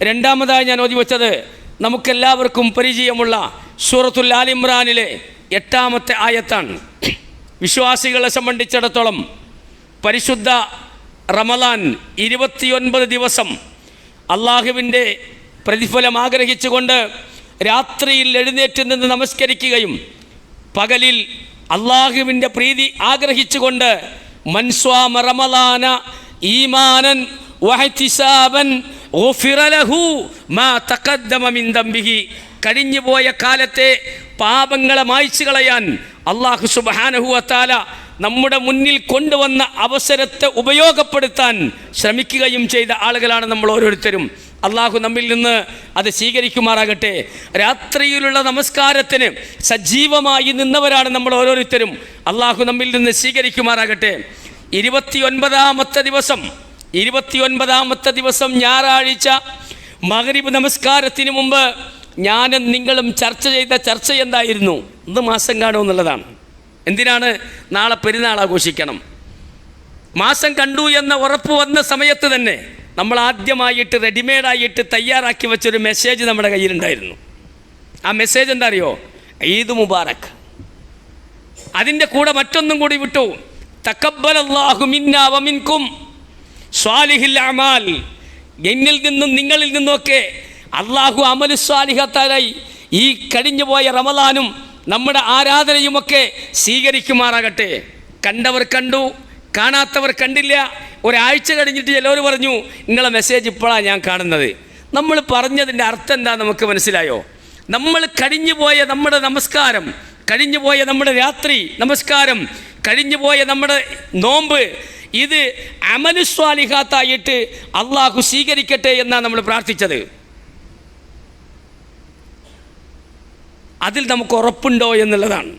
രണ്ടാമതായി ഞാൻ ഓതി വച്ചത് നമുക്കെല്ലാവർക്കും പരിചയമുള്ള സൂറത്തുൽ ആൽ ഇമ്രാനിലെ 8-ാമത്തെ ആയത്താണ്. വിശ്വാസികളെ സംബന്ധിച്ചിടത്തോളം പരിശുദ്ധ റമളാൻ 29 ദിവസം അള്ളാഹുവിൻ്റെ പ്രതിഫലം ആഗ്രഹിച്ചുകൊണ്ട് രാത്രിയിൽ എഴുന്നേറ്റ് നിന്ന് നമസ്കരിക്കുകയും പകലിൽ അള്ളാഹുവിൻ്റെ പ്രീതി ആഗ്രഹിച്ചുകൊണ്ട് മൻസ്വാമ റമളാന ഈമാനൻ വഹ്തിസാബൻ ഗുഫിറ ലഹു മാ തഖദ്ദമ മിൻ ദംബിഹി, കഴിഞ്ഞുപോയ കാലത്തെ പാപങ്ങളെ മായ്ച്ചു കളയാൻ അള്ളാഹു സുബ്ഹാനഹു വ തആല നമ്മുടെ മുന്നിൽ കൊണ്ടുവന്ന അവസരത്തെ ഉപയോഗപ്പെടുത്താൻ ശ്രമിക്കുകയും ചെയ്ത ആളുകളാണ് നമ്മൾ ഓരോരുത്തരും. അള്ളാഹു നമ്മിൽ നിന്ന് അത് സ്വീകരിക്കുമാറാകട്ടെ. രാത്രിയിലുള്ള നമസ്കാരത്തിന് സജീവമായി നിന്നവരാണ് നമ്മൾ ഓരോരുത്തരും. അള്ളാഹു നമ്മിൽ നിന്ന് സ്വീകരിക്കുമാറാകട്ടെ. 29-ാമത്തെ ദിവസം ഞായറാഴ്ച മഗ്രിബ് നമസ്കാരത്തിന് മുമ്പ് ഞാനും നിങ്ങളും ചർച്ച ചെയ്ത ചർച്ച എന്തായിരുന്നു? ഇന്ന് മാസം കാണുമെന്നുള്ളതാണ്. എന്തിനാണ്? നാളെ പെരുന്നാൾ ആഘോഷിക്കണം. മാസം കണ്ടു എന്ന ഉറപ്പ് വന്ന സമയത്ത് തന്നെ നമ്മൾ ആദ്യമായിട്ട് റെഡിമെയ്ഡായിട്ട് തയ്യാറാക്കി വെച്ചൊരു മെസ്സേജ് നമ്മുടെ കയ്യിലുണ്ടായിരുന്നു. ആ മെസ്സേജ് എന്താ അറിയോ? ഈദ് മുബാറക്. അതിൻ്റെ കൂടെ മറ്റൊന്നും കൂടി വിട്ടു, തഖബ്ബലല്ലാഹു മിന്നാ വ മിൻകും സ്വാലിഹിൽ അമാൽ. എന്നിൽ നിന്നും നിങ്ങളിൽ നിന്നുമൊക്കെ അള്ളാഹു അമലു സ്വാലിഹത്തായി ഈ കഴിഞ്ഞുപോയ റമളാനും നമ്മുടെ ആരാധനയുമൊക്കെ സ്വീകരിക്കുമാറാകട്ടെ. കണ്ടവർ കണ്ടു, കാണാത്തവർ കണ്ടില്ല. ഒരാഴ്ച കഴിഞ്ഞിട്ട് ചിലവർ പറഞ്ഞു നിങ്ങളെ മെസ്സേജ് ഇപ്പോഴാണ് ഞാൻ കാണുന്നത്. നമ്മൾ പറഞ്ഞതിൻ്റെ അർത്ഥം എന്താ നമുക്ക് മനസ്സിലായോ? നമ്മൾ കഴിഞ്ഞുപോയ നമ്മുടെ നമസ്കാരം, കഴിഞ്ഞുപോയ നമ്മുടെ രാത്രി നമസ്കാരം, കഴിഞ്ഞുപോയ നമ്മുടെ നോമ്പ്, ഇത് അമലു സ്വാലിഹാത്തായിട്ട് അള്ളാഹു സ്വീകരിക്കട്ടെ എന്നാണ് നമ്മൾ പ്രാർത്ഥിച്ചത്. അതിൽ നമുക്ക് ഉറപ്പുണ്ടോ എന്നുള്ളതാണ്.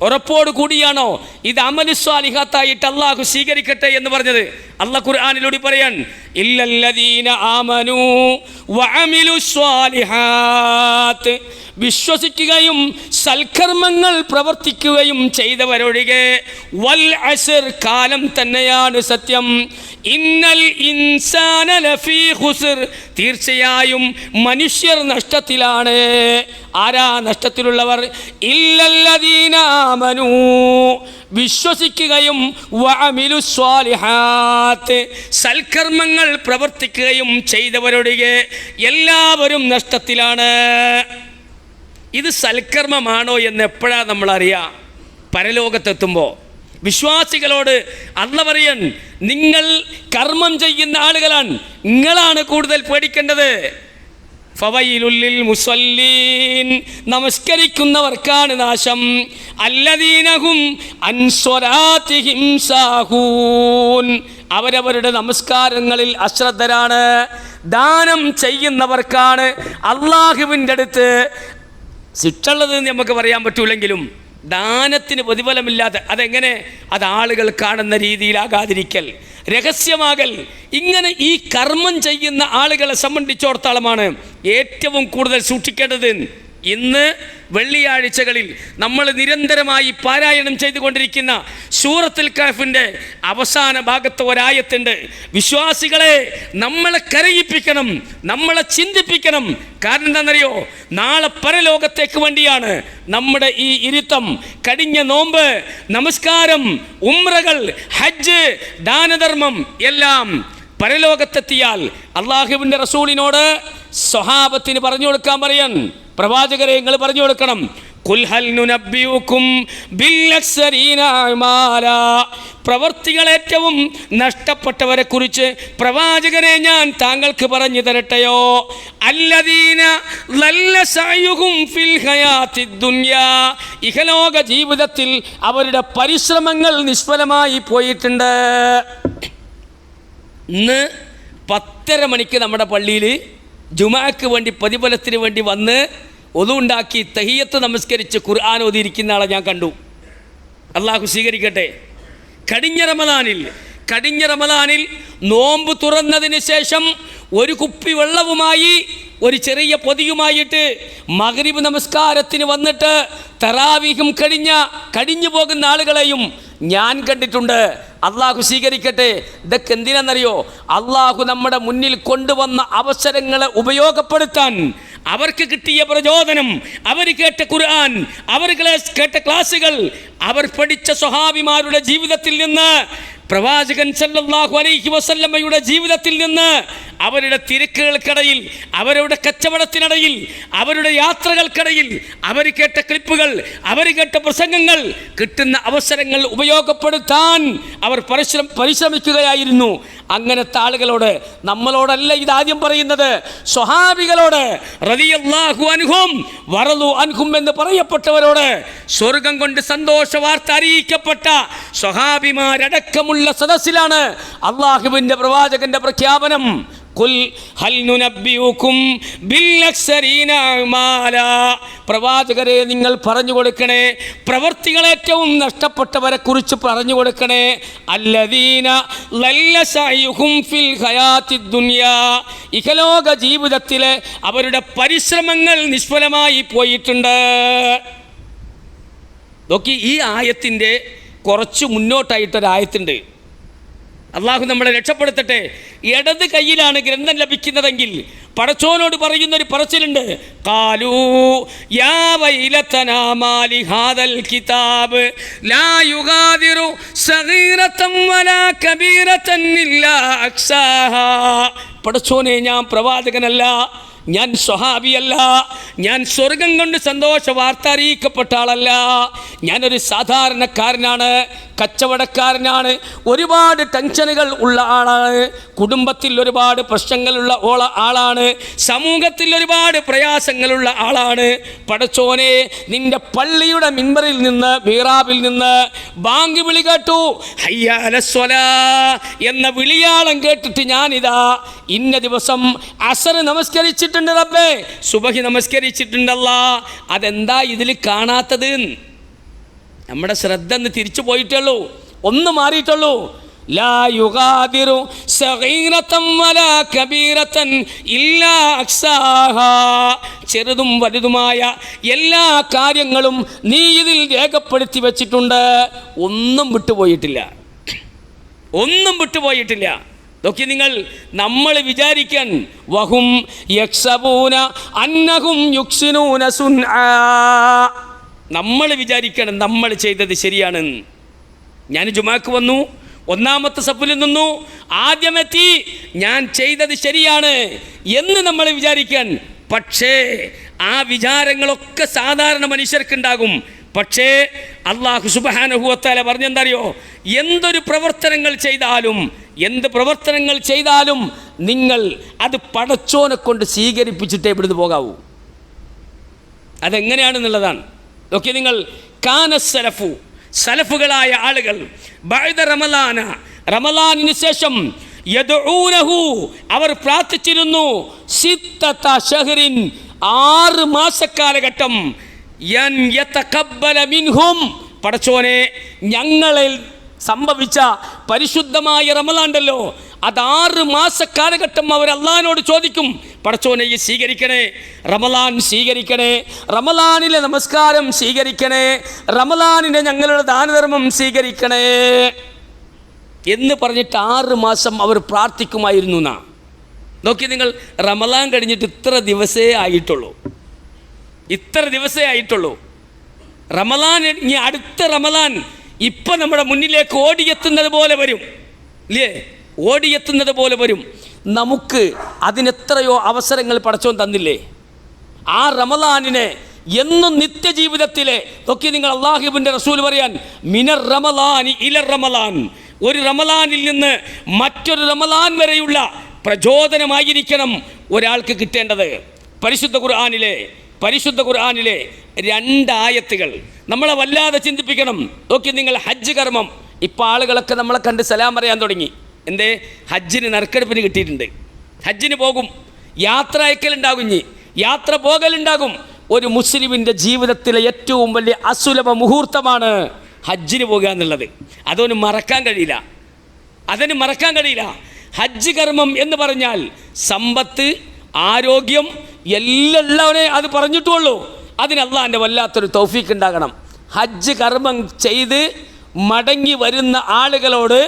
ഉറപ്പോട് കൂടിയാണോ ഇത് അമലു സ്വാലിഹാത്തായിട്ട് അള്ളാഹു സ്വീകരിക്കട്ടെ എന്ന് പറഞ്ഞത്? അള്ളാഹ് ഖുർആനിലൂടെ പറയാൻ, ഇല്ലല്ലദീന ആമനൂ വഅമിലു സ്വാലിഹാത്ത്, വിശ്വസിക്കുകയും സൽക്കർമ്മങ്ങൾ പ്രവർത്തിക്കുകയും ചെയ്തവരൊഴികെ, വൽ അസ്ർ, കാലം തന്നെയാണ് സത്യം, ഇന്നൽ ഇൻസാന ലഫീ ഖുസ്ർ, തീർച്ചയായും മനുഷ്യർ നഷ്ടത്തിലാണ്. ആരാ നഷ്ടത്തിലുള്ളവർ? ഇല്ലല്ലദീന ആമനൂ, വിശ്വസിക്കുകയും വഅമിലു സ്വാലിഹാത്ത്, സൽക്കർമ്മങ്ങൾ പ്രവർത്തിക്കുകയും ചെയ്തവരൊഴികെ എല്ലാവരും നഷ്ടത്തിലാണ്. ഇത് സൽക്കർമ്മമാണോ എന്ന് എപ്പോഴാണ് നമ്മളറിയാം? പരലോകത്തെത്തുമ്പോൾ. വിശ്വാസികളോട് അല്ലാഹു പറയാൻ, നിങ്ങൾ കർമ്മം ചെയ്യുന്ന ആളുകളാണ്, നിങ്ങളാണ് കൂടുതൽ പേടിക്കേണ്ടത്. ഫവൈലുൽ ലിൽ മുസല്ലീൻ, നമസ്കരിക്കുന്നവർക്കാണ് നാശം. അല്ലദീനഹും അൻ സ്വലാത്തിഹിം സാഹൂൻ, അവരവരുടെ നമസ്കാരങ്ങളിൽ അശ്രദ്ധരാണ്. ദാനം ചെയ്യുന്നവർക്കാണ് അള്ളാഹുവിൻ്റെ അടുത്ത് ശിക്ഷയുള്ളത് നമുക്ക് പറയാൻ പറ്റൂലെങ്കിലും ദാനത്തിന് പ്രതിഫലമില്ലാതെ, അതെങ്ങനെ? അത് ആളുകൾ കാണുന്ന രീതിയിലാകാതിരിക്കൽ, രഹസ്യമാകൽ. ഇങ്ങനെ ഈ കർമ്മം ചെയ്യുന്ന ആളുകളെ സംബന്ധിച്ചിടത്തോളമാണ് ഏറ്റവും കൂടുതൽ സൂക്ഷിക്കേണ്ടത്. ഇന്ന് വെള്ളിയാഴ്ചകളിൽ നമ്മൾ നിരന്തരമായി പാരായണം ചെയ്തുകൊണ്ടിരിക്കുന്ന സൂറത്തുൽ കഹ്ഫിൻ്റെ അവസാന ഭാഗത്ത് ഒരായത്തുണ്ട്. വിശ്വാസികളെ നമ്മളെ കരയിപ്പിക്കണം, നമ്മളെ ചിന്തിപ്പിക്കണം. കാരണം എന്താണെന്നറിയോ? നാളെ പരലോകത്തേക്ക് വേണ്ടിയാണ് നമ്മുടെ ഈ ഇരുത്തം. കഴിഞ്ഞ നോമ്പ്, നമസ്കാരം, ഉംറകൾ, ഹജ്ജ്, ദാനധർമ്മം എല്ലാം പരലോകത്തെത്തിയാൽ അള്ളാഹുവിൻ്റെ റസൂലിനോട് സ്വഹാബത്തിന് പറഞ്ഞു കൊടുക്കാൻ പറയാൻ, പ്രവാചകരെ നിങ്ങൾ പറഞ്ഞു കൊടുക്കണം, ഖുൽ ഹൽ നുനബ്ബിയുകും ബിൽ അക്സരീന അമാലാ, പ്രവർത്തികൾ ഏറ്റവും നഷ്ടപ്പെട്ടവരെ കുറിച്ച് പ്രവാചകരെ ഞാൻ താങ്കൾക്ക് പറഞ്ഞു തരട്ടെയോ? അല്ലദീന ലല്ല സഅയുഹും ഫിൽ ഹയാത്തിദ് ദുനിയാ, ഇഹലോക ജീവിതത്തിൽ അവരുടെ പരിശ്രമങ്ങൾ നിഷ്ഫലമായി പോയിട്ടുണ്ട്. ഇന്ന് 10:30 മണിക്ക് നമ്മുടെ പള്ളിയിൽ ജുമാക്ക് വേണ്ടി പ്രതിഫലത്തിന് വേണ്ടി വന്ന് ഒതുണ്ടാക്കി തഹിയ്യത്ത് നമസ്കരിച്ച് ഖുർആൻ ഓതിയിരിക്കുന്ന ആളെ ഞാൻ കണ്ടു. അള്ളാഹു സ്വീകരിക്കട്ടെ. കഴിഞ്ഞ റമളാനിൽ നോമ്പ് തുറന്നതിന് ശേഷം ഒരു കുപ്പി വെള്ളവുമായി ഒരു ചെറിയ പൊതിയുമായിട്ട് മഗ്രിബ് നമസ്കാരത്തിന് വന്നിട്ട് തറാവീഹും കഴിഞ്ഞു പോകുന്ന ആളുകളെയും ഞാൻ കണ്ടിട്ടുണ്ട്. അള്ളാഹു സ്വീകരിക്കട്ടെ. ഇതൊക്കെ എന്തിനാണെന്നറിയോ? അള്ളാഹു നമ്മുടെ മുന്നിൽ കൊണ്ടുവന്ന അവസരങ്ങളെ ഉപയോഗപ്പെടുത്താൻ, അവർക്ക് കിട്ടിയ പ്രചോദനം, അവർ കേട്ട ഖുർആൻ, അവർ കേട്ട ക്ലാസുകൾ, അവർ പഠിച്ച സ്വഹാബിമാരുടെ ജീവിതത്തിൽ നിന്ന്, പ്രവാചകൻ സല്ലല്ലാഹു അലൈഹി വസല്ലമയുടെ ജീവിതത്തിൽ നിന്ന്, അവരുടെ തിരക്കുകൾക്കിടയിൽ, അവരുടെ കച്ചവടത്തിനിടയിൽ, അവരുടെ യാത്രകൾക്കിടയിൽ അവർ കേട്ട ക്ലിപ്പുകൾ, അവർ കേട്ട പ്രസംഗങ്ങൾ, കിട്ടുന്ന അവസരങ്ങൾ ഉപയോഗപ്പെടുത്താൻ അവർ പരിശ്രമിക്കുകയായിരുന്നു. അങ്ങനത്തെ ആളുകളോട്, നമ്മളോടല്ല ഇതാദ്യം പറയുന്നത്, സ്വഹാബികളോട്, റളിയല്ലാഹു അൻഹും വറളു അൻഹും എന്ന് പറയപ്പെട്ടവരോട്, സ്വർഗം കൊണ്ട് സന്തോഷ വാർത്ത അറിയിക്കപ്പെട്ട സ്വഹാബിമാരടക്കമുള്ള സദസ്സിലാണ് അള്ളാഹുവിൻ്റെ പ്രവാചകന്റെ പ്രഖ്യാപനം. ഖുൽ ഹൽ നുനബ്ബിഉകും ബിൽ അക്സരീന അഅ്മാലാ. പ്രവാചകരെ, നിങ്ങൾ പറഞ്ഞു കൊടുക്കണേ, പ്രവർത്തികൾ ഏറ്റവും നഷ്ടപ്പെട്ടവരെ കുറിച്ച് പറഞ്ഞു കൊടുക്കണേ. അല്ലദീന ലല്ല സഅയുഹും ഫിൽ ഹയാത്തിദ് ദുനിയാ. ഇഹലോക ജീവിതത്തിലെ അവരുടെ പരിശ്രമങ്ങൾ നിഷ്ഫലമായി പോയിട്ടുണ്ട്. നോക്കി, ഈ ആയത്തിൻ്റെ കുറച്ച് മുന്നോട്ടായിട്ടൊരായത്തുണ്ട്. അള്ളാഹു നമ്മളെ രക്ഷപ്പെടുത്തട്ടെ. ഇടത് കയ്യിലാണ് ഗ്രന്ഥം ലഭിക്കുന്നതെങ്കിൽ പടച്ചോനോട് പറയുന്നൊരു പറച്ചിലുണ്ട്. ഖാലൂ യാ വൈലതനാ മാലി ഹാദൽ കിതാബ് ലാ യുഗാദിറു സഗീറതൻ വലാ കബീറതൻ ഇല്ലാ അഹ്സാഹാ. പടച്ചോനെ, ഞാൻ പ്രവാചകനല്ല, ഞാൻ സ്വഹാബിയല്ല, ഞാൻ സ്വർഗം കൊണ്ട് സന്തോഷ വാർത്ത അറിയിക്കപ്പെട്ട ആളല്ല, ഞാനൊരു സാധാരണക്കാരനാണ്, കച്ചവടക്കാരനാണ്, ഒരുപാട് ടെൻഷനുകൾ ഉള്ള ആളാണ്, കുടുംബത്തിൽ ഒരുപാട് പ്രശ്നങ്ങളുള്ള ആളാണ്, സമൂഹത്തിൽ ഒരുപാട് പ്രയാസങ്ങളുള്ള ആളാണ്. പടച്ചോനെ, നിന്റെ പള്ളിയുടെ മിമ്പറിൽ നിന്ന്, മീറാബിൽ നിന്ന് ബാങ്ക് വിളി കേട്ടു, ഹയ്യ അലസ്വലാ എന്ന വിളിയാളം കേട്ടിട്ട് ഞാനിതാ ഇന്ന ദിവസം അസർ നമസ്കരിച്ചിട്ടുണ്ട് റബ്ബേ, സുബഹി നമസ്കരിച്ചിട്ടുണ്ടല്ല. അതെന്താ ഇതിൽ കാണാത്തത്? നമ്മുടെ ശ്രദ്ധ ഒന്ന് തിരിച്ചു പോയിട്ടുള്ളൂ, ഒന്ന് മാറിയിട്ടുള്ളൂ. ലാ യുഗാദിറു സഗീറതൻ വലാ കബീറതൻ ഇല്ലാ അഹ്സാഹാ. ചെറുതും വലുതുമായ എല്ലാ കാര്യങ്ങളും നീ ഇതിൽ രേഖപ്പെടുത്തി വച്ചിട്ടുണ്ട്. ഒന്നും വിട്ടുപോയിട്ടില്ല, ഒന്നും വിട്ടുപോയിട്ടില്ല. നോക്കി നിങ്ങൾ, നമ്മൾ വിചാരിക്കാൻ വഹും യക്സബൂന അന്നഹും യുക്സിനൂന സുൻആ. നമ്മൾ വിചാരിക്കണം നമ്മൾ ചെയ്തത് ശരിയാണെന്ന്. ഞാൻ ജുമാക്ക് വന്നു, ഒന്നാമത്തെ സഫിൽ നിന്നു, ആദ്യമെത്തി, ഞാൻ ചെയ്തത് ശരിയാണ് എന്ന് നമ്മൾ വിചാരിക്കാൻ. പക്ഷേ ആ വിചാരങ്ങളൊക്കെ സാധാരണ മനുഷ്യർക്കുണ്ടാകും. പക്ഷേ അല്ലാഹു സുബ്ഹാനഹു വ തആല പറഞ്ഞെന്തറിയോ? എന്തൊരു പ്രവർത്തനങ്ങൾ ചെയ്താലും, എന്ത് പ്രവർത്തനങ്ങൾ ചെയ്താലും നിങ്ങൾ അത് പടച്ചോനെ കൊണ്ട് സ്വീകരിപ്പിച്ചിട്ടേ ഇവിടുന്ന് പോകാവൂ. അതെങ്ങനെയാണെന്നുള്ളതാണ്. നോക്കി നിങ്ങൾ, കാന സലഫു, സലഫുകളായ ആളുകൾ ബഅദ റമളാന, റമളാനിന് ശേഷം യദ്ഊനഹു, അവർ പ്രാർത്ഥിച്ചിരുന്നു, സിത്തത ശഹ്റിൻ, 6 മാസക്കാലഘട്ടം, യൻ യതഖബ്ബല മിൻഹും, പടച്ചോനെ ഞങ്ങളിൽ സംഭവിച്ച പരിശുദ്ധമായ റമളാനുണ്ടല്ലോ, അത് 6 മാസക്കാലഘട്ടം അവർ അള്ളാഹിനോട് ചോദിക്കും, പടച്ചോനെ ഈ സ്വീകരിക്കണേ, റമളാൻ സ്വീകരിക്കണേ, റമളാനിലെ നമസ്കാരം സ്വീകരിക്കണേ, റമളാനിലെ ഞങ്ങളുടെ ദാനധർമ്മം സ്വീകരിക്കണേ എന്ന് പറഞ്ഞിട്ട് 6 മാസം അവർ പ്രാർത്ഥിക്കുമായിരുന്നു എന്നാ. നോക്കി നിങ്ങൾ, റമളാൻ കഴിഞ്ഞിട്ട് ഇത്ര ദിവസമേ ആയിട്ടുള്ളൂ, ഇത്ര ദിവസമേ ആയിട്ടുള്ളൂ. റമളാൻ, ഇനി അടുത്ത റമളാൻ ഇപ്പം നമ്മുടെ മുന്നിലേക്ക് ഓടിയെത്തുന്നത് പോലെ വരും, ഇല്ലേ? ഓടിയെത്തുന്നത് പോലെ വരും. നമുക്ക് അതിനെത്രയോ അവസരങ്ങൾ പടച്ചോൻ തന്നില്ലേ? ആ റമളാനിനെ എന്നും നിത്യജീവിതത്തിലെ നോക്കി നിങ്ങൾ, അല്ലാഹുവിൻ്റെ റസൂൽ പറയാൻ, മിനർ റമളാനി ഇലർ റമളാൻ, ഒരു റമളാനിൽ നിന്ന് മറ്റൊരു റമളാൻ വരെയുള്ള പ്രചോദനമായിരിക്കണം ഒരാൾക്ക് കിട്ടേണ്ടത്. പരിശുദ്ധ ഖുർആനിലെ 2 ആയത്തുകൾ നമ്മളെ വല്ലാതെ ചിന്തിപ്പിക്കണം. നോക്കി നിങ്ങൾ, ഹജ്ജ് കർമ്മം. ഇപ്പോൾ ആളുകളൊക്കെ നമ്മളെ കണ്ട് സലാം പറയാൻ തുടങ്ങി. എന്തേ? ഹജ്ജിന് നറുക്കെടുപ്പിന് കിട്ടിയിട്ടുണ്ട്, ഹജ്ജിന് പോകും, യാത്ര അയക്കലുണ്ടാകും, ഇനി യാത്ര പോകലുണ്ടാകും. ഒരു മുസ്ലിമിൻ്റെ ജീവിതത്തിലെ ഏറ്റവും വലിയ അസുലഭ മുഹൂർത്തമാണ് ഹജ്ജിന് പോകുക എന്നുള്ളത്. അതൊന്നും മറക്കാൻ കഴിയില്ല, അതിന് മറക്കാൻ കഴിയില്ല. ഹജ്ജ് കർമ്മം എന്ന് പറഞ്ഞാൽ സമ്പത്ത്, ആരോഗ്യം എല്ലാവരെയും അത് പറഞ്ഞിട്ടുള്ളൂ. അതിന് അള്ളാഹിൻ്റെ വല്ലാത്തൊരു തൗഫീക്ക് ഉണ്ടാകണം. ഹജ്ജ് കർമ്മം ചെയ്ത് മടങ്ങി വരുന്ന ആളുകളോട്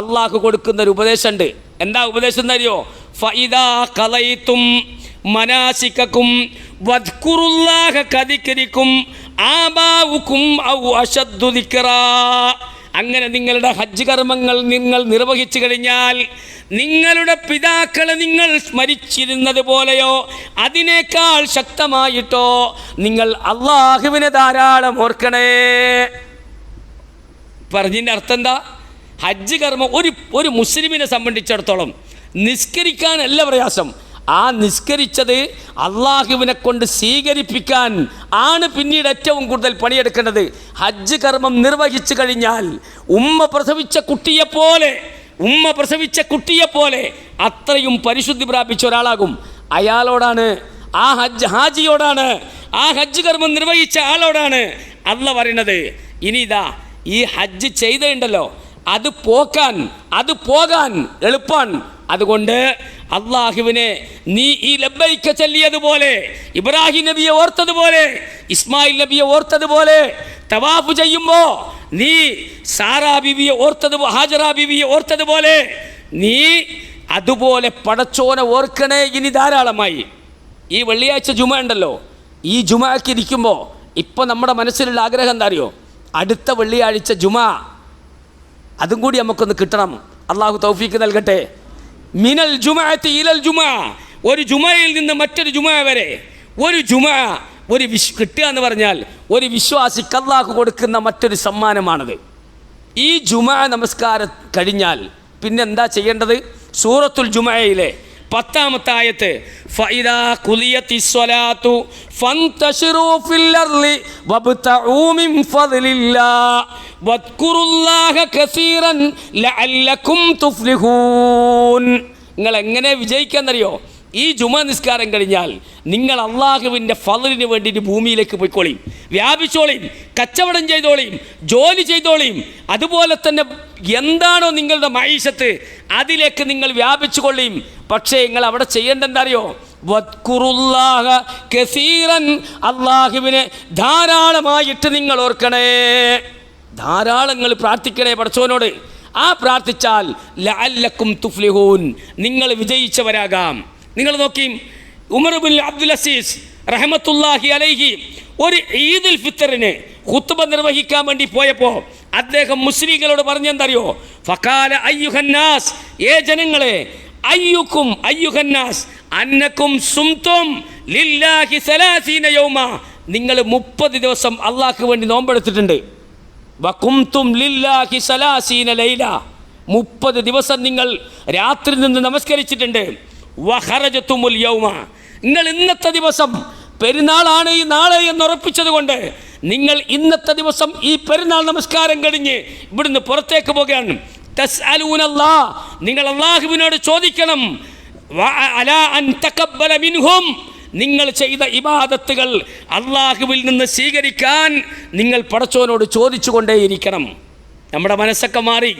അള്ളാഹു കൊടുക്കുന്നൊരു ഉപദേശമുണ്ട്. എന്താ ഉപദേശം എന്നറിയോ? ഫഇദാ ഖളൈതും മനാസികകും വദ്കുറുല്ലാഹ കദിക്രികും ആബാഉകും ഔ അശദ്ദു ദിക്റാ. അങ്ങനെ നിങ്ങളുടെ ഹജ്ജ് കർമ്മങ്ങൾ നിങ്ങൾ നിർവഹിച്ചു കഴിഞ്ഞാൽ നിങ്ങളുടെ പിതാക്കളെ നിങ്ങൾ സ്മരിച്ചിരുന്നത് പോലെയോ അതിനേക്കാൾ ശക്തമായിട്ടോ നിങ്ങൾ അള്ളാഹുവിനെ ധാരാളം ഓർക്കണേ. പറഞ്ഞതിൻ്റെ അർത്ഥം എന്താ? ഹജ്ജ് കർമ്മം ഒരു മുസ്ലിമിനെ സംബന്ധിച്ചിടത്തോളം നിസ്കരിക്കാനല്ല പ്രയാസം, ആ നിസ്കരിച്ചത് അള്ളാഹുവിനെ കൊണ്ട് സ്വീകരിപ്പിക്കാൻ ആണ് പിന്നീട് ഏറ്റവും കൂടുതൽ പണിയെടുക്കേണ്ടത്. ഹജ്ജ് കർമ്മം നിർവഹിച്ചു കഴിഞ്ഞാൽ ഉമ്മ പ്രസവിച്ച കുട്ടിയെപ്പോലെ അത്രയും പരിശുദ്ധി പ്രാപിച്ച ഒരാളാകും. അയാളോടാണ്, ഹാജിയോടാണ്, ആ ഹജ്ജ് കർമ്മം നിർവഹിച്ച ആളോടാണ് അള്ളാഹ് പറയുന്നത്, ഇനി ഇതാ ഈ ഹജ്ജ് ചെയ്തതുണ്ടല്ലോ അത് പോകാൻ എളുപ്പമാണ്. അതുകൊണ്ട് അള്ളാഹുവിനെ നീ ഈ ലബ്ബൈക ചൊല്ലിയതുപോലെ, ഇബ്രാഹിം നബിയെ ഓർത്തതുപോലെ, ഇസ്മായിൽ നബിയെ ഓർത്തതുപോലെ, തവാഫ് ചെയ്യുമ്പോൾ നീ സാറാ ബീവിയെ ഹാജറാ ബീവിയെ ഓർത്തതുപോലെ നീ അതുപോലെ പടച്ചോനെ ഓർക്കണേ ഇനി ധാരാളമായി. ഈ വെള്ളിയാഴ്ച ജുമ ഉണ്ടല്ലോ, ഈ ജുമയ്ക്ക് ഇരിക്കുമ്പോൾ ഇപ്പം നമ്മുടെ മനസ്സിലുള്ള ആഗ്രഹം എന്താ അറിയോ? അടുത്ത വെള്ളിയാഴ്ച ജുമ അതും കൂടി നമുക്കൊന്ന് കിട്ടണം. അള്ളാഹു തൗഫീക്ക് നൽകട്ടെ. മിനൽ ജുമഅത്തി ഇലൽ ജുമ, ഒരു ജുമയിൽ നിന്ന് മറ്റൊരു ജുമ വരെ ഒരു ജുമ കിട്ടുക എന്ന് പറഞ്ഞാൽ ഒരു വിശ്വാസിക്ക് അള്ളാഹു കൊടുക്കുന്ന മറ്റൊരു സമ്മാനമാണത്. ഈ ജുമ നമസ്കാരം കഴിഞ്ഞാൽ പിന്നെ എന്താ ചെയ്യേണ്ടത്? സൂറത്തുൽ ജുമഅയിലെ 10-ാമത്തെ ആയത്ത്, ഫഇദാ ഖുലിയത്തിസ് സ്വലാത്തു ഫന്തശിറൂ ഫിൽ അർളി വബ്തഊ മിൻ ഫദ്ലില്ലാഹ് വദ്കുറുല്ലാഹ കസീറൻ ലഅല്ലകും തുഫ്ലിഹൂൻ. നിങ്ങൾ എങ്ങനെ വിജയിക്കാന്നറിയോ? ഈ ജുമ നിസ്കാരം കഴിഞ്ഞാൽ നിങ്ങൾ അള്ളാഹുവിൻ്റെ ഫളിന് വേണ്ടിയിട്ട് ഭൂമിയിലേക്ക് പോയിക്കോളിയും, വ്യാപിച്ചോളിയും, കച്ചവടം ചെയ്തോളിയും, ജോലി ചെയ്തോളിയും. അതുപോലെ തന്നെ എന്താണോ നിങ്ങളുടെ മഈശത്ത് അതിലേക്ക് നിങ്ങൾ വ്യാപിച്ചു കൊള്ളിയും. പക്ഷേ നിങ്ങൾ അവിടെ ചെയ്യേണ്ട എന്താ അറിയോ? വദ്കുറുല്ലാഹ കസീറൻ, അള്ളാഹുവിനെ ധാരാളമായിട്ട് നിങ്ങൾ ഓർക്കണേ, ധാരാളങ്ങൾ പ്രാർത്ഥിക്കണേ പടച്ചോനോട്. ആ പ്രാർത്ഥിച്ചാൽ ലഅല്ലക്കും തുഫ്ലിഹൂൻ, നിങ്ങൾ വിജയിച്ചവരാകാം. നിങ്ങൾ നോക്കി, ഉമർ ബിൻ അബ്ദുൽ അസീസ് റഹ്മത്തുള്ളാഹി അലൈഹി ഒരു ഈദുൽ ഫിത്തറിന് ഖുത്ബ നിർവഹിക്കാൻ വേണ്ടി പോയപ്പോൾ അദ്ദേഹം മുസ്ലിങ്ങളോട് പറഞ്ഞെന്തറിയോ? ഫഖാല അയ്യുഹന്നാസ്, ജനങ്ങളെ, അയ്യുഹന്നാസ് അന്നക്കും സുംതും ലില്ലാഹി 30 യൗമ, നിങ്ങൾ 30 ദിവസം അള്ളാഹ്ക്ക് വേണ്ടി നോമ്പെടുത്തിട്ടുണ്ട്. വഖുംതും ലില്ലാഹി 30 ലൈല, 30 ദിവസം നിങ്ങൾ രാത്രി നിന്ന് നമസ്കരിച്ചിട്ടുണ്ട്. വഖറജതുമുൽ യൗമ, നിങ്ങൾ ഇന്നത്തെ ദിവസം പെരുന്നാളാണ് ഈ നാളെ എന്ന് ഉറപ്പിച്ചത് കൊണ്ട് നിങ്ങൾ ഇന്നത്തെ ദിവസം ഈ പെരുന്നാൾ നമസ്കാരം കഴിഞ്ഞ് ഇവിടുന്ന് പുറത്തേക്ക് പോകുകയാണ്. തസ്അലൂനല്ലാഹ്, നിങ്ങൾ അല്ലാഹുവിനോട് ചോദിക്കണം. അലാ അൻ തഖബ്ബല മിൻഹും, നിങ്ങൾ ചെയ്ത ഇബാദത്തുകൾ അള്ളാഹുവിൽ നിന്ന് സ്വീകരിക്കാൻ നിങ്ങൾ പടച്ചോനോട് ചോദിച്ചു കൊണ്ടേയിരിക്കണം. നമ്മുടെ മനസ്സൊക്കെ മാറി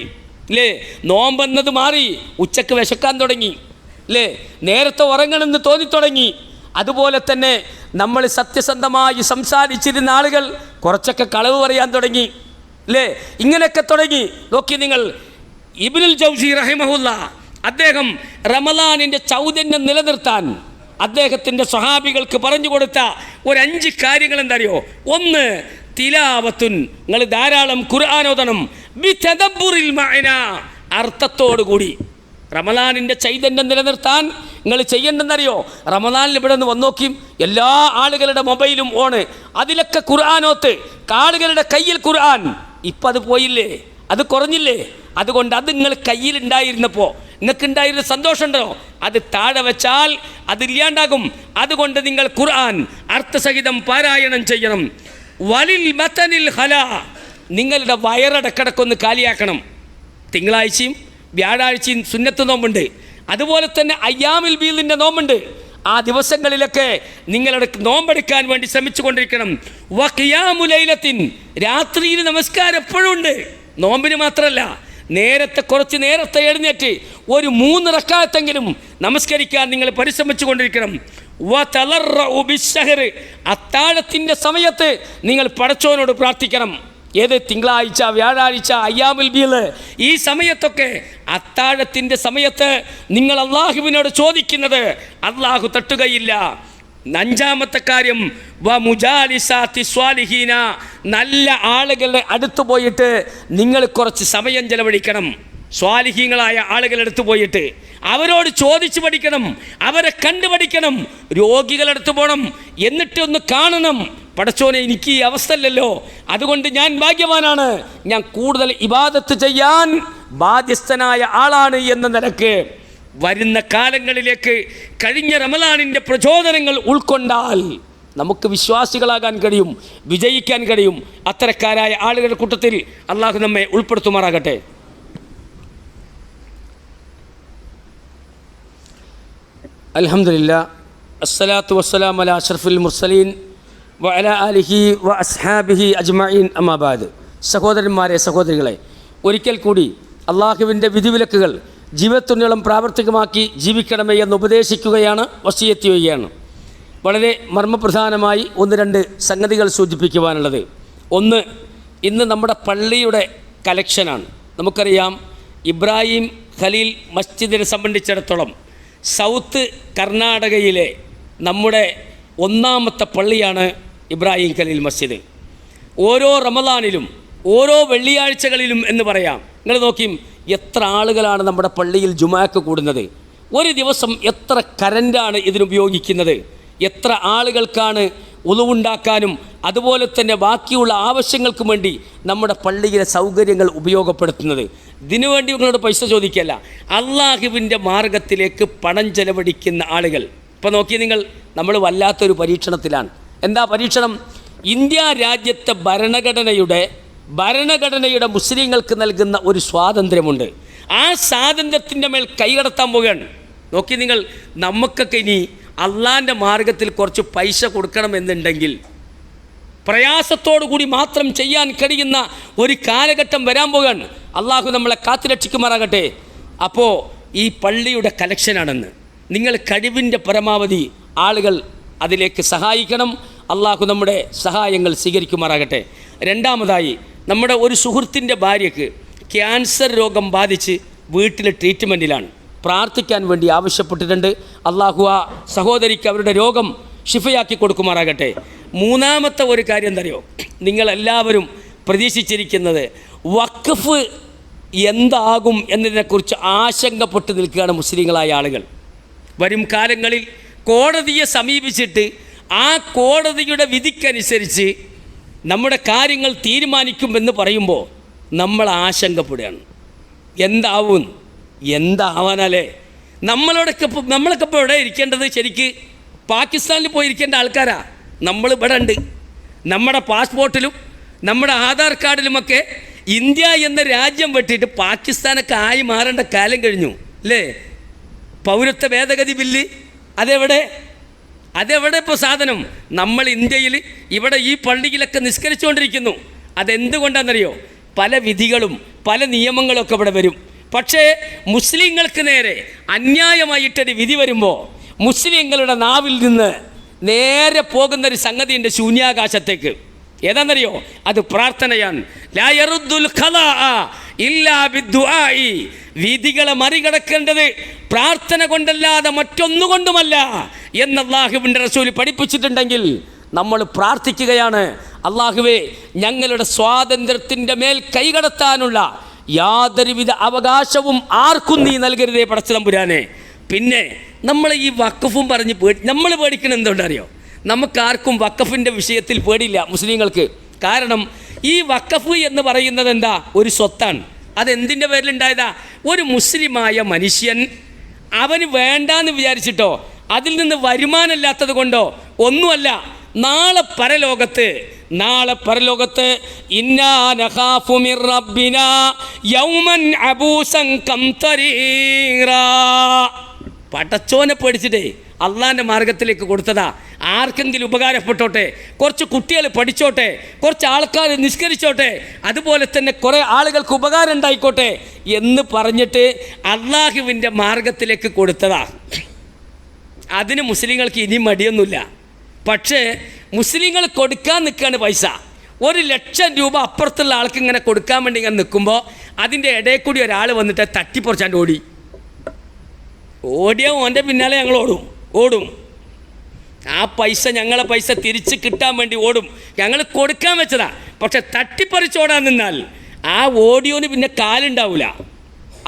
അല്ലേ? നോമ്പെന്നത് മാറി, ഉച്ചക്ക് വിശക്കാൻ തുടങ്ങി അല്ലേ? നേരത്തെ ഉറങ്ങണമെന്ന് തോന്നിത്തുടങ്ങി. അതുപോലെ തന്നെ നമ്മൾ സത്യസന്ധമായി സംസാരിച്ചിരുന്ന ആളുകൾ കുറച്ചൊക്കെ കളവ് പറയാൻ തുടങ്ങി അല്ലേ? ഇങ്ങനെയൊക്കെ തുടങ്ങി. നോക്കി നിങ്ങൾ, ഇബ്നുൽ ജൗസി റഹിമഹുല്ല അദ്ദേഹം റമളാനിൻ്റെ ചൗദന്യം നിലനിർത്താൻ അദ്ദേഹത്തിൻ്റെ സ്വഹാബികൾക്ക് പറഞ്ഞു കൊടുത്ത ഒരു 5 കാര്യങ്ങൾ എന്താ അറിയോ? 1, തിലാവത്തുൻ, നിങ്ങൾ ധാരാളം ഖുർആൻ ഓതണം. ബിതദബ്ബുറിൽ മഅന, അർത്ഥത്തോടുകൂടി. റമളാനിൻ്റെ ചൈതന്യം നിലനിർത്താൻ നിങ്ങൾ ചെയ്യേണ്ടെന്നറിയോ? റമളാനിൽ ഇവിടെ നിന്ന് വന്നോക്കിയും എല്ലാ ആളുകളുടെ മൊബൈലും ഓണ്, അതിലൊക്കെ ഖുർആനോത്ത്, ആളുകളുടെ കയ്യിൽ ഖുർആൻ. ഇപ്പം അത് പോയില്ലേ? അത് കുറഞ്ഞില്ലേ? അതുകൊണ്ട് അത് നിങ്ങൾ കയ്യിലുണ്ടായിരുന്നപ്പോൾ നിങ്ങൾക്കുണ്ടായിരുന്ന സന്തോഷമുണ്ടോ? അത് താഴെ വെച്ചാൽ അതില്ലാണ്ടാകും. അതുകൊണ്ട് നിങ്ങൾ ഖുർആൻ അർത്ഥസഹിതം പാരായണം ചെയ്യണം. വലിൽ മതനിൽ ഹല, നിങ്ങളുടെ വയറടക്കടക്കൊന്ന് കാലിയാക്കണം. തിങ്കളാഴ്ചയും വ്യാഴാഴ്ചയും സുന്നത്ത് നോമ്പുണ്ട്. അതുപോലെ തന്നെ അയ്യാമിൽ ബീദിൻ്റെ നോമ്പുണ്ട്. ആ ദിവസങ്ങളിലൊക്കെ നിങ്ങളുടെ നോമ്പെടുക്കാൻ വേണ്ടി ശ്രമിച്ചു കൊണ്ടിരിക്കണം. വഖിയാമു ലൈലത്തിൻ, രാത്രിയിൽ നമസ്കാരം എപ്പോഴും ഉണ്ട്. നോമ്പിന് മാത്രമല്ല, കുറച്ച് നേരത്തെ എഴുന്നേറ്റ് ഒരു 3 റക്അത്തെങ്കിലും നമസ്കരിക്കാൻ നിങ്ങൾ പരിശ്രമിച്ചു കൊണ്ടിരിക്കണം. വതലറഉ ബിശ്ശഹർ, അത്താഴത്തിൻ്റെ സമയത്ത് നിങ്ങൾ പടച്ചോനോട് പ്രാർത്ഥിക്കണം. ഏത് തിങ്കളാഴ്ച, വ്യാഴാഴ്ച, അയ്യാമുൽ ബീദ്, ഈ സമയത്തൊക്കെ അത്താഴത്തിൻ്റെ സമയത്ത് നിങ്ങൾ അള്ളാഹുവിനോട് ചോദിക്കുന്നത് അള്ളാഹു തട്ടുകയില്ല. അഞ്ചാമത്തെ കാര്യം മുജാലിസാത്തി സ്വാലിഹീന, നല്ല ആളുകളുടെ അടുത്ത് പോയിട്ട് നിങ്ങൾ കുറച്ച് സമയം ചെലവഴിക്കണം. സ്വാലിഹീങ്ങളായ ആളുകളുടെ അടുത്ത് പോയിട്ട് അവരോട് ചോദിച്ചു പഠിക്കണം, അവരെ കണ്ടു പഠിക്കണം. രോഗികളടുത്ത് പോകണം, എന്നിട്ട് ഒന്ന് കാണണം. പടച്ചോനെ, എനിക്ക് ഈ അവസ്ഥ അല്ലല്ലോ, അതുകൊണ്ട് ഞാൻ ഭാഗ്യവാനാണ്, ഞാൻ കൂടുതൽ ഇബാദത്ത് ചെയ്യാൻ ബാധ്യസ്ഥനായ ആളാണ് എന്ന നിലക്ക് വരുന്ന കാലങ്ങളിലേക്ക് കഴിഞ്ഞ റമളാനിൻ്റെ പ്രചോദനങ്ങൾ ഉൾക്കൊണ്ടാൽ നമുക്ക് വിശ്വാസികളാകാൻ കഴിയും, വിജയിക്കാൻ കഴിയും. അത്തരക്കാരായ ആളുകളുടെ കൂട്ടത്തിൽ അള്ളാഹു നമ്മെ ഉൾപ്പെടുത്തുമാറാകട്ടെ. അൽഹംദുലില്ലാഹ്, അസ്സലാത്തു വസ്സലാമു അലാ അഷ്റഫിൽ മുർസലീൻ വഅലാ ആലിഹി വ അസ്ഹാബിഹി അജ്മഈൻ, അമ്മാ ബഅദ്. സഹോദരന്മാരെ, സഹോദരികളെ, ഒരിക്കൽ കൂടി അള്ളാഹുവിൻ്റെ വിധിവിലക്കുകൾ ജീവിതത്തിനോളം പ്രാവർത്തികമാക്കി ജീവിക്കണമേ എന്ന് ഉപദേശിക്കുകയാണ്, വസിയത്ത് ചെയ്യുകയാണ്. വളരെ മർമ്മപ്രധാനമായി ഒന്ന് രണ്ട് സംഗതികൾ സൂചിപ്പിക്കുവാനുള്ളത്. ഒന്ന്, ഇന്ന് നമ്മുടെ പള്ളിയുടെ കലക്ഷനാണ്. നമുക്കറിയാം, ഇബ്രാഹിം ഖലീൽ മസ്ജിദിനെ സംബന്ധിച്ചിടത്തോളം സൗത്ത് കർണാടകയിലെ നമ്മുടെ ഒന്നാമത്തെ പള്ളിയാണ് ഇബ്രാഹിം ഖലീൽ മസ്ജിദ്. ഓരോ റമളാനിലും ഓരോ വെള്ളിയാഴ്ചകളിലും എന്ന് പറയാം, നിങ്ങൾ നോക്കിയും എത്ര ആളുകളാണ് നമ്മുടെ പള്ളിയിൽ ജുമാക്ക് കൂടുന്നത്. ഒരു ദിവസം എത്ര കറൻ്റാണ് ഇതിനുപയോഗിക്കുന്നത്, എത്ര ആളുകൾക്കാണ് ഉളുവുണ്ടാക്കാനും അതുപോലെ തന്നെ ബാക്കിയുള്ള ആവശ്യങ്ങൾക്കും വേണ്ടി നമ്മുടെ പള്ളിയിലെ സൗകര്യങ്ങൾ ഉപയോഗപ്പെടുത്തുന്നത്. ഇതിനുവേണ്ടി നിങ്ങളോട് പൈസ ചോദിക്കല്ല, അള്ളാഹുവിൻ്റെ മാർഗത്തിലേക്ക് പണം ചെലവഴിക്കുന്ന ആളുകൾ. ഇപ്പോൾ നോക്കി നിങ്ങൾ, നമ്മൾ വല്ലാത്തൊരു പരീക്ഷണത്തിലാണ്. എന്താ പരീക്ഷണം? ഇന്ത്യ രാജ്യത്തെ ഭരണഘടനയുടെ മുസ്ലിങ്ങൾക്ക് നൽകുന്ന ഒരു സ്വാതന്ത്ര്യമുണ്ട്. ആ സ്വാതന്ത്ര്യത്തിൻ്റെ മേൽ കൈകടത്താൻ പോവുകയാണ്. നോക്കി നിങ്ങൾ, നമുക്കൊക്കെ ഇനി അള്ളാൻ്റെ മാർഗത്തിൽ കുറച്ച് പൈസ കൊടുക്കണമെന്നുണ്ടെങ്കിൽ പ്രയാസത്തോടു കൂടി മാത്രം ചെയ്യാൻ കഴിയുന്ന ഒരു കാലഘട്ടം വരാൻ പോവുകയാണ്. അള്ളാഹു നമ്മളെ കാത്തുരക്ഷിക്കുമാറാകട്ടെ. അപ്പോൾ ഈ പള്ളിയുടെ കലക്ഷനാണെന്ന് നിങ്ങൾ കഴിവിൻ്റെ പരമാവധി ആളുകൾ അതിലേക്ക് സഹായിക്കണം. അള്ളാഹു നമ്മുടെ സഹായങ്ങൾ സ്വീകരിക്കുമാറാകട്ടെ. രണ്ടാമതായി, നമ്മുടെ ഒരു സുഹൃത്തിൻ്റെ ഭാര്യയ്ക്ക് ക്യാൻസർ രോഗം ബാധിച്ച് വീട്ടിലെ ട്രീറ്റ്മെൻറ്റിലാണ്. പ്രാർത്ഥിക്കാൻ വേണ്ടി ആവശ്യപ്പെട്ടിട്ടുണ്ട്. അള്ളാഹു ആ സഹോദരിക്ക് അവരുടെ രോഗം ഷിഫയാക്കി കൊടുക്കുമാറാകട്ടെ. മൂന്നാമത്തെ ഒരു കാര്യം എന്തറിയോ, നിങ്ങളെല്ലാവരും പ്രതീക്ഷിച്ചിരിക്കുന്നത് വഖഫ് എന്താകും എന്നതിനെക്കുറിച്ച് ആശങ്കപ്പെട്ട് നിൽക്കുകയാണ് മുസ്ലിങ്ങളായ ആളുകൾ. വരും കാലങ്ങളിൽ കോടതിയെ സമീപിച്ചിട്ട് ആ കോടതിയുടെ വിധിക്കനുസരിച്ച് നമ്മുടെ കാര്യങ്ങൾ തീരുമാനിക്കുമെന്ന് പറയുമ്പോൾ നമ്മൾ ആശങ്കപ്പെടുകയാണ്. എന്താവാനല്ലേ? നമ്മളൊക്കെ ഇപ്പോൾ ഇവിടെ ഇരിക്കേണ്ടത് ശരിക്ക് പാകിസ്ഥാനിൽ പോയിരിക്കേണ്ട ആൾക്കാരാ. നമ്മൾ ഇവിടെ ഉണ്ട്. നമ്മുടെ പാസ്പോർട്ടിലും നമ്മുടെ ആധാർ കാർഡിലുമൊക്കെ ഇന്ത്യ എന്ന രാജ്യം വെട്ടിയിട്ട് പാകിസ്ഥാനൊക്കെ ആയി മാറേണ്ട കാലം കഴിഞ്ഞു അല്ലേ? പൗരത്വ ഭേദഗതി ബില്ല് അതെവിടെ ഇപ്പോൾ സാധനം? നമ്മൾ ഇന്ത്യയിൽ ഇവിടെ ഈ പള്ളിയിലൊക്കെ നിസ്കരിച്ചുകൊണ്ടിരിക്കുന്നു. അതെന്തുകൊണ്ടാണെന്നറിയോ? പല വിധികളും പല നിയമങ്ങളൊക്കെ ഇവിടെ വരും. പക്ഷേ മുസ്ലിങ്ങൾക്ക് നേരെ അന്യായമായിട്ടൊരു വിധി വരുമ്പോൾ മുസ്ലിങ്ങളുടെ നാവിൽ നിന്ന് നേരെ പോകുന്നൊരു സംഗതിയുണ്ട് ശൂന്യാകാശത്തേക്ക്. ഏതാണെന്നറിയോ? അത് പ്രാർത്ഥനയാണ്. ലാ യറുദ്ദുൽ ഖദാഅ ഇല്ലാ ബിദ്ദുആഇ. വിധികളെ മറികടക്കേണ്ടത് പ്രാർത്ഥന കൊണ്ടല്ലാതെ മറ്റൊന്നുകൊണ്ടുമല്ല എന്ന് അല്ലാഹുവിൻ്റെ റസൂൽ പഠിപ്പിച്ചിട്ടുണ്ടെങ്കിൽ നമ്മൾ പ്രാർത്ഥിക്കുകയാണ്, അല്ലാഹുവേ, ഞങ്ങളുടെ സ്വാതന്ത്ര്യത്തിൻ്റെ മേൽ കൈകടത്താനുള്ള യാതൊരുവിധ അവകാശവും ആർക്കും നീ നൽകരുതേ പടച്ച തമ്പുരാനെ. പിന്നെ നമ്മൾ ഈ വഖഫും പറഞ്ഞ് നമ്മൾ പേടിക്കണം എന്തുകൊണ്ടറിയോ? നമുക്കാർക്കും വഖഫിൻ്റെ വിഷയത്തിൽ പേടിയില്ല മുസ്ലിങ്ങൾക്ക്. കാരണം ഈ വഖഫ് എന്ന് പറയുന്നത് എന്താ? ഒരു സ്വത്താണ്. അതെന്തിൻ്റെ പേരിലുണ്ടായതാ? ഒരു മുസ്ലിമായ മനുഷ്യൻ അവന് വേണ്ടാന്ന് വിചാരിച്ചിട്ടോ അതിൽ നിന്ന് വരുമാനമില്ലാത്തത് കൊണ്ടോ ഒന്നുമല്ല. നാളെ പരലോകത്ത് ഇന്നാ നഖാഫു മിർ റബ്ബിനാ യൗമൻ അബൂസൻ ഖംതരീറാ. പടച്ചോനെ പേടിച്ചിട്ടേ അള്ളാൻ്റെ മാർഗത്തിലേക്ക് കൊടുത്തതാ. ആർക്കെങ്കിലും ഉപകാരപ്പെട്ടോട്ടെ, കുറച്ച് കുട്ടികൾ പഠിച്ചോട്ടെ, കുറച്ച് ആൾക്കാർ നിസ്കരിച്ചോട്ടെ, അതുപോലെ തന്നെ കുറേ ആളുകൾക്ക് ഉപകാരം ഉണ്ടായിക്കോട്ടെ എന്ന് പറഞ്ഞിട്ട് അള്ളാഹുവിൻ്റെ മാർഗത്തിലേക്ക് കൊടുത്തതാ. അതിന് മുസ്ലിങ്ങൾക്ക് ഇനി മടിയൊന്നുമില്ല. പക്ഷേ മുസ്ലിങ്ങൾ കൊടുക്കാൻ നിൽക്കുകയാണ് പൈസ. 1,00,000 രൂപ അപ്പുറത്തുള്ള ആൾക്ക് ഇങ്ങനെ കൊടുക്കാൻ വേണ്ടി ഇങ്ങനെ നിൽക്കുമ്പോൾ അതിൻ്റെ ഇടയിൽ കൂടി ഒരാൾ വന്നിട്ട് തട്ടിപ്പറിച്ചാണ്ട് ഓടിയാൽ ഓൻ്റെ പിന്നാലെ ഞങ്ങൾ ഓടും. ആ പൈസ, ഞങ്ങളെ പൈസ തിരിച്ച് കിട്ടാൻ വേണ്ടി ഓടും. ഞങ്ങൾ കൊടുക്കാൻ വെച്ചതാ. പക്ഷെ തട്ടിപ്പറിച്ചോടാൻ നിന്നാൽ ആ ഓടിയോന് പിന്നെ കാലുണ്ടാവില്ല.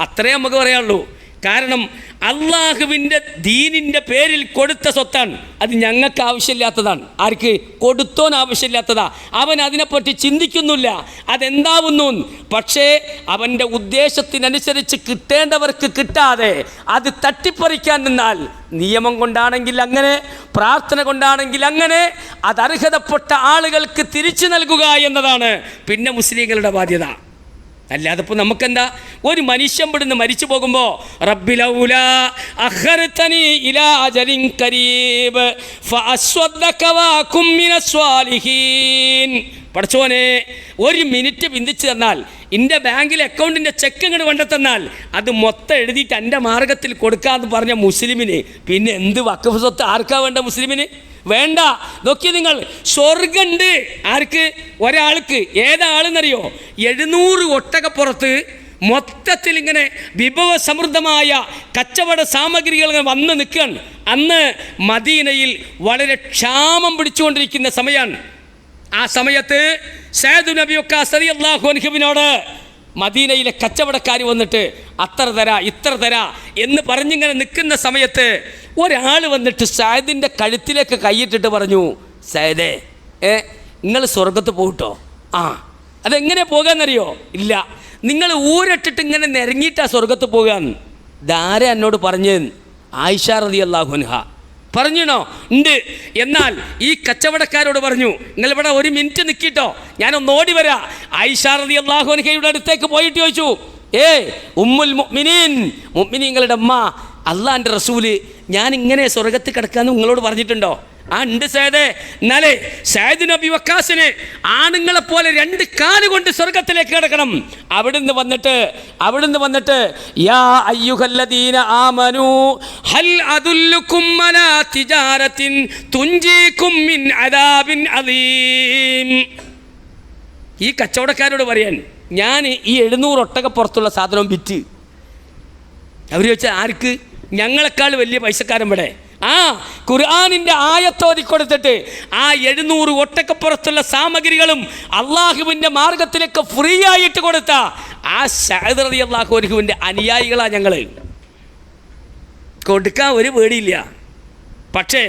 അത്രേ നമുക്ക് പറയാനുള്ളൂ. കാരണം അള്ളാഹുവിൻ്റെ ദീനിൻ്റെ പേരിൽ കൊടുത്ത സ്വത്താണ്. അത് ഞങ്ങൾക്ക് ആവശ്യമില്ലാത്തതാണ്. ആർക്ക്? കൊടുത്തോൻ ആവശ്യമില്ലാത്തതാ. അവൻ അതിനെപ്പറ്റി ചിന്തിക്കുന്നില്ല അതെന്താവുന്നു. പക്ഷേ അവൻ്റെ ഉദ്ദേശത്തിനനുസരിച്ച് കിട്ടേണ്ടവർക്ക് കിട്ടാതെ അത് തട്ടിപ്പറിക്കാൻ നിന്നാൽ നിയമം കൊണ്ടാണെങ്കിൽ അങ്ങനെ, പ്രാർത്ഥന കൊണ്ടാണെങ്കിൽ അങ്ങനെ, അത് അർഹതപ്പെട്ട ആളുകൾക്ക് തിരിച്ചു നൽകുക എന്നതാണ് പിന്നെ മുസ്ലിങ്ങളുടെ ബാധ്യത. അല്ലാതെ ഇപ്പോൾ നമുക്കെന്താ? ഒരു മനുഷ്യൻ ഇവിടുന്ന് മരിച്ചു പോകുമ്പോൾ റബ്ബിലൗലാ അഖർതനി ഇലാ അജലിൻ ഖരീബ് ഫഅസ്വദ്ദക വഅകും മിനസ് സ്വാലിഹീൻ. പഠിച്ചോനെ, 1 മിനിറ്റ് ബന്ധിച്ച് തന്നാൽ, എൻ്റെ ബാങ്കിലെ അക്കൗണ്ടിൻ്റെ ചെക്ക് ഇങ്ങോട്ട് കൊണ്ടെത്തന്നാൽ അത് മൊത്തം എഴുതിയിട്ട് എൻ്റെ മാർഗത്തിൽ കൊടുക്കാമെന്ന് പറഞ്ഞ മുസ്ലിമിന് പിന്നെ എന്ത് വഖഫ് സ്വത്ത് ആർക്കാ വേണ്ട? മുസ്ലിമിന് വേണ്ട. നോക്കി നിങ്ങൾ, സ്വർഗമുണ്ട് ആർക്ക്? ഒരാൾക്ക്. ഏതാളെന്നറിയോ? 700 ഒട്ടകപ്പുറത്ത് മൊത്തത്തിൽ ഇങ്ങനെ വിഭവസമൃദ്ധമായ കച്ചവട സാമഗ്രികൾ വന്ന് നിൽക്കുകയാണ്. അന്ന് മദീനയിൽ വളരെ ക്ഷാമം പിടിച്ചുകൊണ്ടിരിക്കുന്ന സമയമാണ്. ആ സമയത്ത് സഅദ് നബി വഖാസ് റളിയല്ലാഹു അൻഹുവിനോട് മദീനയിലെ കച്ചവടക്കാർ വന്നിട്ട് അത്ര തരാ ഇത്ര തരാ എന്ന് പറഞ്ഞിങ്ങനെ നിൽക്കുന്ന സമയത്ത് ഒരാൾ വന്നിട്ട് സഅദിൻ്റെ കഴുത്തിലേക്ക് കൈയിട്ടിട്ട് പറഞ്ഞു, സഅദേ, നിങ്ങൾ സ്വർഗത്ത് പോകട്ടോ? ആ. അതെങ്ങനെ പോകാമെന്നറിയോ? ഇല്ല, നിങ്ങൾ ഊരിട്ടിട്ട് ഇങ്ങനെ നിരങ്ങിയിട്ടാണ് സ്വർഗത്ത് പോകാന്ന്. ധാര എന്നോട് പറഞ്ഞു. ആയിഷ റളിയല്ലാഹു അൻഹ പറഞ്ഞോ? ഉണ്ട്. എന്നാൽ ഈ കച്ചവടക്കാരോട് പറഞ്ഞു, നിങ്ങളിവിടെ 1 മിനിറ്റ് നിൽക്കിട്ടോ, ഞാനൊന്ന് ഓടി വരാം. ആയിഷ റളിയല്ലാഹു അൻഹയുടെ അടുത്തേക്ക് പോയിട്ട് ചോദിച്ചു, ഉമ്മുൽ മുഅ്മിനീൻ, മുഅ്മിനീങ്ങളുടെ അമ്മ, അള്ളാൻ്റെ റസൂല് ഞാൻ ഇങ്ങനെ സ്വർഗത്ത് കിടക്കാമെന്ന് നിങ്ങളോട് പറഞ്ഞിട്ടുണ്ടോ? ആ ഉണ്ട് സഅദേ. എന്നാലേ സഅദ് നബി വഖാസിന് ആണുങ്ങളെപ്പോലെ 2 കാല് കൊണ്ട് സ്വർഗത്തിലേക്ക് കിടക്കണം. അവിടുന്ന് വന്നിട്ട് യാ അയ്യുഹല്ലദീന ആമനൂ ഹൽ അദുല്ലുകും അലാ തിജാറത്തിൻ തുൻജീകും മിൻ അദാബിൻ അദീം. ഈ കച്ചവടക്കാരോട് പറയാൻ, ഞാൻ ഈ 700 ഒട്ടകപ്പുറത്തുള്ള സാധനം വിറ്റ്. അവർ ചോദിച്ചാൽ ആർക്ക്? ഞങ്ങളെക്കാൾ വലിയ പൈസക്കാരൻ ഇവിടെ. ആ ഖുർആനിൻ്റെ ആയത്തോതി കൊടുത്തിട്ട് ആ 700 ഒട്ടക്കപ്പുറത്തുള്ള സാമഗ്രികളും അള്ളാഹുവിൻ്റെ മാർഗത്തിലേക്ക് ഫ്രീ ആയിട്ട് കൊടുത്ത ആ സഅദ് റളിയല്ലാഹു അൻഹുവിൻ്റെ അനുയായികളാണ് ഞങ്ങൾ. കൊടുക്കാൻ ഒരു പേടിയില്ല. പക്ഷേ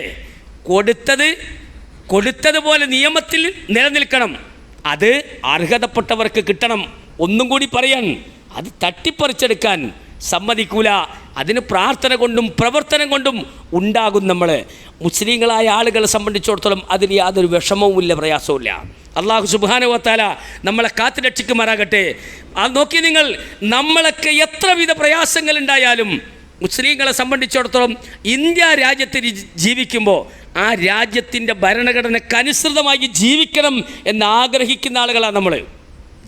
കൊടുത്തതുപോലെ നിയമത്തിൽ നിലനിൽക്കണം. അത് അർഹതപ്പെട്ടവർക്ക് കിട്ടണം. ഒന്നും കൂടി പറയാൻ, അത് തട്ടിപ്പറിച്ചെടുക്കാൻ സമ്മതിക്കൂല. അതിന് പ്രാർത്ഥന കൊണ്ടും പ്രവർത്തനം കൊണ്ടും ഉണ്ടാകും. നമ്മൾ മുസ്ലിങ്ങളായ ആളുകളെ സംബന്ധിച്ചിടത്തോളം അതിന് യാതൊരു വിഷമവുമില്ല, പ്രയാസവുമില്ല. അല്ലാഹു സുബ്ഹാനഹു വ തആല നമ്മളെ കാത്തു രക്ഷിക്കുമാറാകട്ടെ. അത് നോക്കി നിങ്ങൾ, നമ്മളൊക്കെ എത്രവിധ പ്രയാസങ്ങൾ ഉണ്ടായാലും മുസ്ലിങ്ങളെ സംബന്ധിച്ചിടത്തോളം ഇന്ത്യ രാജ്യത്തിൽ ജീവിക്കുമ്പോൾ ആ രാജ്യത്തിൻ്റെ ഭരണഘടനക്കനുസൃതമായി ജീവിക്കണം എന്നാഗ്രഹിക്കുന്ന ആളുകളാണ് നമ്മൾ.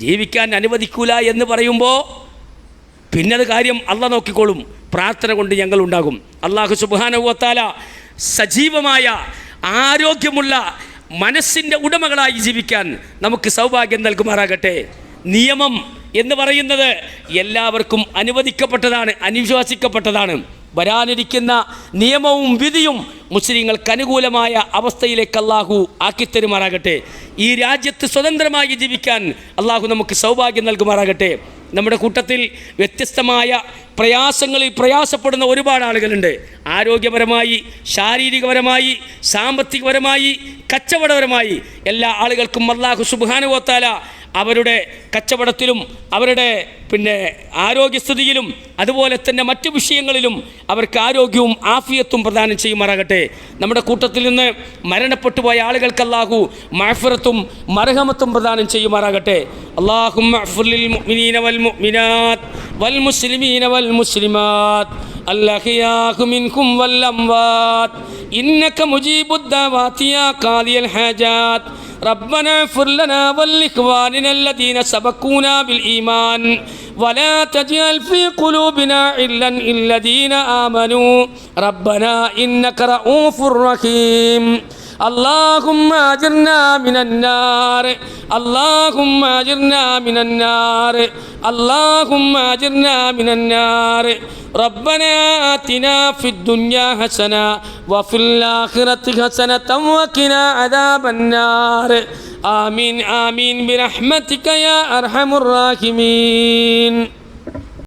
ജീവിക്കാൻ അനുവദിക്കൂല എന്ന് പറയുമ്പോൾ പിന്നത് കാര്യം അള്ളാഹ് നോക്കിക്കോളും. പ്രാർത്ഥന കൊണ്ട് ഞങ്ങളുണ്ടാകും. അല്ലാഹു സുബ്ഹാനഹു വ തആല സജീവമായ ആരോഗ്യമുള്ള മനസ്സിൻ്റെ ഉടമകളായി ജീവിക്കാൻ നമുക്ക് സൗഭാഗ്യം നൽകുമാറാകട്ടെ. നിയമം എന്ന് പറയുന്നത് എല്ലാവർക്കും അനുവദിക്കപ്പെട്ടതാണ്, അനുശാസിക്കപ്പെട്ടതാണ്. വരാനിരിക്കുന്ന നിയമവും വിധിയും മുസ്ലിങ്ങൾക്ക് അനുകൂലമായ അവസ്ഥയിലേക്ക് അള്ളാഹു ആക്കിത്തരുമാറാകട്ടെ. ഈ രാജ്യത്ത് സ്വതന്ത്രമായി ജീവിക്കാൻ അള്ളാഹു നമുക്ക് സൗഭാഗ്യം നൽകുമാറാകട്ടെ. നമ്മുടെ കൂട്ടത്തിൽ വ്യത്യസ്തമായ പ്രയാസങ്ങളിൽ പ്രയാസപ്പെടുന്ന ഒരുപാട് ആളുകളുണ്ട്. ആരോഗ്യപരമായി, ശാരീരികപരമായി, സാമ്പത്തികപരമായി, കച്ചവടപരമായി എല്ലാ ആളുകൾക്കും അല്ലാഹു സുബ്ഹാനഹു വ തആല അവരുടെ കച്ചവടത്തിലും അവരുടെ ആരോഗ്യസ്ഥിതിയിലും അതുപോലെ തന്നെ മറ്റു വിഷയങ്ങളിലും അവർക്ക് ആരോഗ്യവും ആഫിയത്തും പ്രദാനം ചെയ്യുമാറാകട്ടെ. നമ്മുടെ കൂട്ടത്തിൽ നിന്ന് മരണപ്പെട്ടു പോയ ആളുകൾക്ക് അല്ലാഹു മഗ്ഫിറത്തും മർഹമത്തും പ്രദാനം ചെയ്യുമാറാകട്ടെ. അല്ലാഹുമ്മ അഗ്ഫിർ ലിൽ മുഅ്മിനീന വൽ മുഅ്മിനാത്ത് വൽ മുസ്ലിമീന വൽ മുസ്ലിമാത്ത് അൽഅഹ്യാഉ മിൻകും വൽ അംവാത്ത് ഇന്നക മുജീബുദ് ദഅവാതി യാ ഖാദിയൽ ഹാജാത്ത്. ربنا اغفر لنا ولإخواننا الذين سبقونا بالإيمان ولا تجعل في قلوبنا غلا للذين آمنوا ربنا إنك رؤوف رحيم. اللهم أجرنا من النار اللهم أجرنا من النار اللهم أجرنا من النار ربنا آتنا في الدنيا حسنة وفي الآخرة حسنة وقنا عذاب النار آمين آمين برحمتك يا أرحم الراحمين.